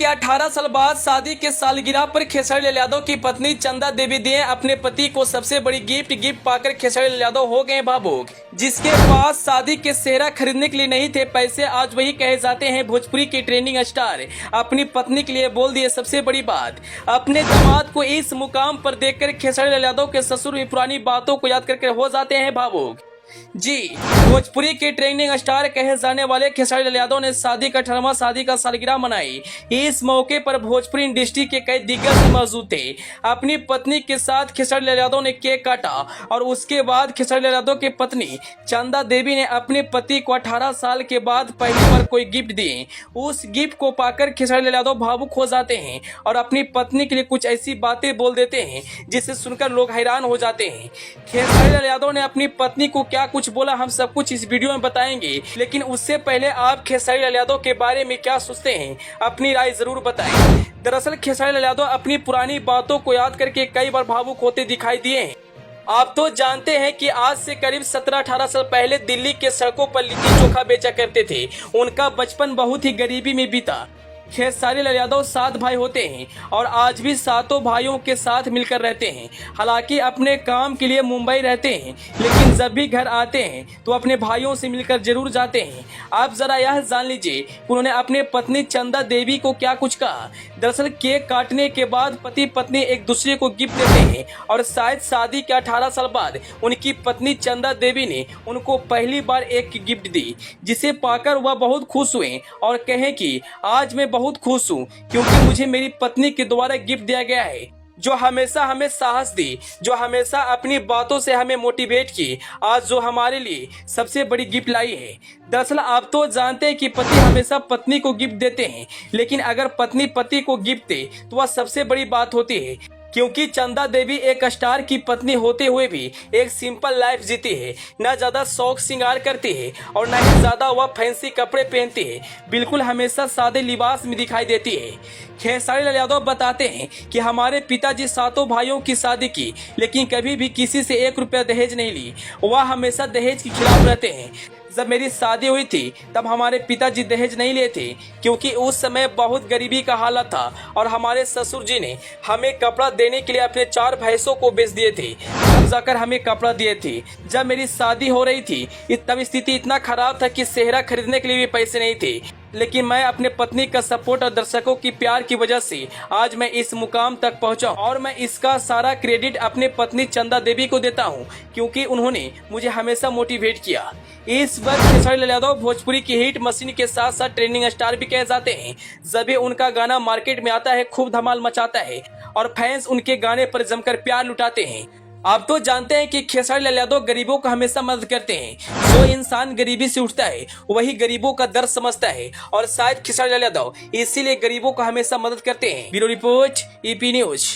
के 18 साल बाद शादी के सालगिरह पर खेसारी लाल यादव की पत्नी चंदा देवी दिए अपने पति को सबसे बड़ी गिफ्ट पाकर खेसारी लाल यादव हो गए भावुक। जिसके पास शादी के सेहरा खरीदने के लिए नहीं थे पैसे, आज वही कहे जाते हैं भोजपुरी के ट्रेंडिंग स्टार अपनी पत्नी के लिए बोल दिए सबसे बड़ी बात। अपने दामाद को इस मुकाम पर देखकर खेसारी लाल यादव के ससुर भी पुरानी बातों को याद करके हो जाते हैं भावुक। जी, भोजपुरी के ट्रेंडिंग स्टार कहे जाने वाले खेसारी लाल यादव ने शादी का 18वां शादी का सालगिरह मनाई। इस मौके पर भोजपुरी इंडस्ट्री के कई दिग्गज मौजूद थे। अपनी पत्नी के साथ खेसारी लाल यादव ने केक काटा और उसके बाद खेसारी लाल यादव की पत्नी चंदा देवी ने अपने पति को 18 साल के बाद पहली बार कोई गिफ्ट दिए। उस गिफ्ट को पाकर खेसारी लाल यादव भावुक हो जाते हैं और अपनी पत्नी के लिए कुछ ऐसी बातें बोल देते हैं जिसे सुनकर लोग हैरान हो जाते हैं। खेसारी लाल यादव ने अपनी पत्नी को क्या कुछ बोला, हम सब कुछ इस वीडियो में बताएंगे, लेकिन उससे पहले आप खेसारी लाल यादव के बारे में क्या सोचते हैं, अपनी राय जरूर बताएं। दरअसल खेसारी लाल यादव अपनी पुरानी बातों को याद करके कई बार भावुक होते दिखाई दिए हैं। आप तो जानते हैं कि आज से करीब 17-18 साल पहले दिल्ली के सड़कों पर लिट्टी चोखा बेचा करते थे। उनका बचपन बहुत ही गरीबी में बीता। खेसारी लाल यादव 7 भाई होते हैं और आज भी सातों भाइयों के साथ मिलकर रहते हैं। हालांकि अपने काम के लिए मुंबई रहते हैं, लेकिन जब भी घर आते हैं तो अपने भाइयों से मिलकर जरूर जाते हैं। आप जरा यह जान लीजिए उन्होंने अपने पत्नी चंदा देवी को क्या कुछ कहा। दरअसल केक काटने के बाद पति पत्नी एक दूसरे को गिफ्ट देते हैं और शायद शादी के 18 साल बाद उनकी पत्नी चंदा देवी ने उनको पहली बार एक गिफ्ट दी, जिसे पाकर वह बहुत खुश हुए और कहें कि आज मैं बहुत खुश हूँ क्योंकि मुझे मेरी पत्नी के द्वारा गिफ्ट दिया गया है, जो हमेशा हमें साहस दी, जो हमेशा अपनी बातों से हमें मोटिवेट की, आज जो हमारे लिए सबसे बड़ी गिफ्ट लाई है। दरअसल आप तो जानते हैं कि पति हमेशा पत्नी को गिफ्ट देते हैं, लेकिन अगर पत्नी पति को गिफ्ट दे तो वह सबसे बड़ी बात होती है, क्योंकि चंदा देवी एक स्टार की पत्नी होते हुए भी एक सिंपल लाइफ जीती है। न ज्यादा शौक श्रृंगार करती है और न ही ज्यादा वह फैंसी कपड़े पहनती है, बिल्कुल हमेशा सादे लिबास में दिखाई देती है। खेसारी लाल यादव बताते हैं कि हमारे पिताजी सातों भाइयों की शादी की, लेकिन कभी भी किसी से 1 रुपया दहेज नहीं ली। वह हमेशा दहेज के खिलाफ रहते हैं। जब मेरी शादी हुई थी तब हमारे पिताजी दहेज नहीं लिए थे, क्योंकि उस समय बहुत गरीबी का हालत था और हमारे ससुर जी ने हमें कपड़ा देने के लिए अपने 4 भैंसों को बेच दिए थे, तब जाकर हमें कपड़ा दिए थे। जब मेरी शादी हो रही थी तब स्थिति इतना खराब था कि सेहरा खरीदने के लिए भी पैसे नहीं थे, लेकिन मैं अपने पत्नी का सपोर्ट और दर्शकों की प्यार की वजह से आज मैं इस मुकाम तक पहुंचा और मैं इसका सारा क्रेडिट अपने पत्नी चंदा देवी को देता हूं, क्योंकि उन्होंने मुझे हमेशा मोटिवेट किया। इस वक्त खेसारी लाल यादव भोजपुरी की हिट मशीन के साथ साथ ट्रेंडिंग स्टार भी कहे जाते हैं। जब भी उनका गाना मार्केट में आता है खूब धमाल मचाता है और फैंस उनके गाने पर जमकर प्यार लुटाते हैं। आप तो जानते हैं कि खेसारी लाल यादव गरीबों को हमेशा मदद करते हैं। जो इंसान गरीबी से उठता है वही गरीबों का दर्द समझता है और शायद खेसारी लाल यादव इसीलिए गरीबों को हमेशा मदद करते हैं। Bureau report, EP news.